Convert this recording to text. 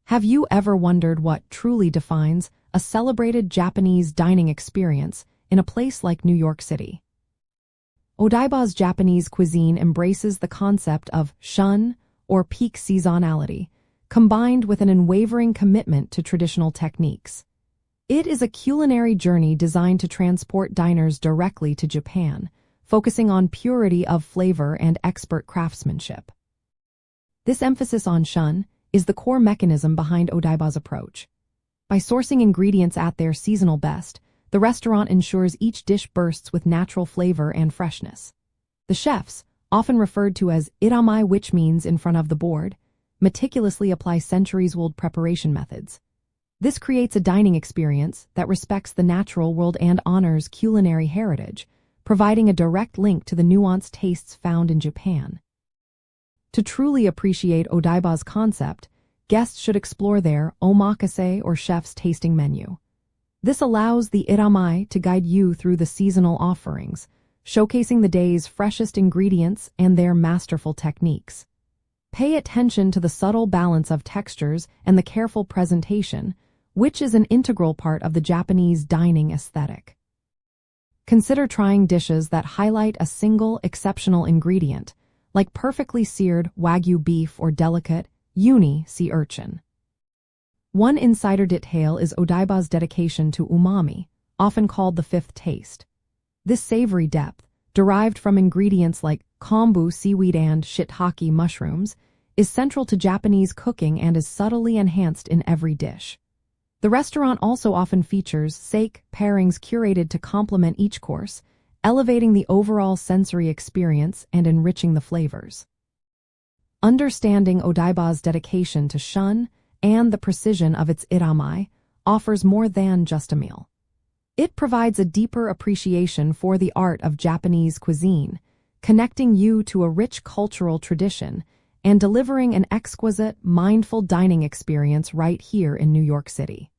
Have you ever wondered what truly defines a celebrated Japanese dining experience in a place like New York City? Odaiba's Japanese cuisine embraces the concept of shun, or peak seasonality, combined with an unwavering commitment to traditional techniques. It is a culinary journey designed to transport diners directly to Japan, focusing on purity of flavor and expert craftsmanship. This emphasis on shun is the core mechanism behind Odaiba's approach. By sourcing ingredients at their seasonal best, the restaurant ensures each dish bursts with natural flavor and freshness. The chefs, often referred to as iramai, which means in front of the board, meticulously apply centuries-old preparation methods. This creates a dining experience that respects the natural world and honors culinary heritage, providing a direct link to the nuanced tastes found in Japan. To truly appreciate Odaiba's concept, guests should explore their omakase or chef's tasting menu. This allows the iramai to guide you through the seasonal offerings, showcasing the day's freshest ingredients and their masterful techniques. Pay attention to the subtle balance of textures and the careful presentation, which is an integral part of the Japanese dining aesthetic. Consider trying dishes that highlight a single exceptional ingredient, like perfectly seared Wagyu beef or delicate uni sea urchin. One insider detail is Odaiba's dedication to umami, often called the fifth taste. This savory depth, derived from ingredients like kombu seaweed and shiitake mushrooms, is central to Japanese cooking and is subtly enhanced in every dish. The restaurant also often features sake pairings curated to complement each course, elevating the overall sensory experience and enriching the flavors. Understanding Odaiba's dedication to shun and the precision of its iramai offers more than just a meal. It provides a deeper appreciation for the art of Japanese cuisine, connecting you to a rich cultural tradition and delivering an exquisite, mindful dining experience right here in New York City.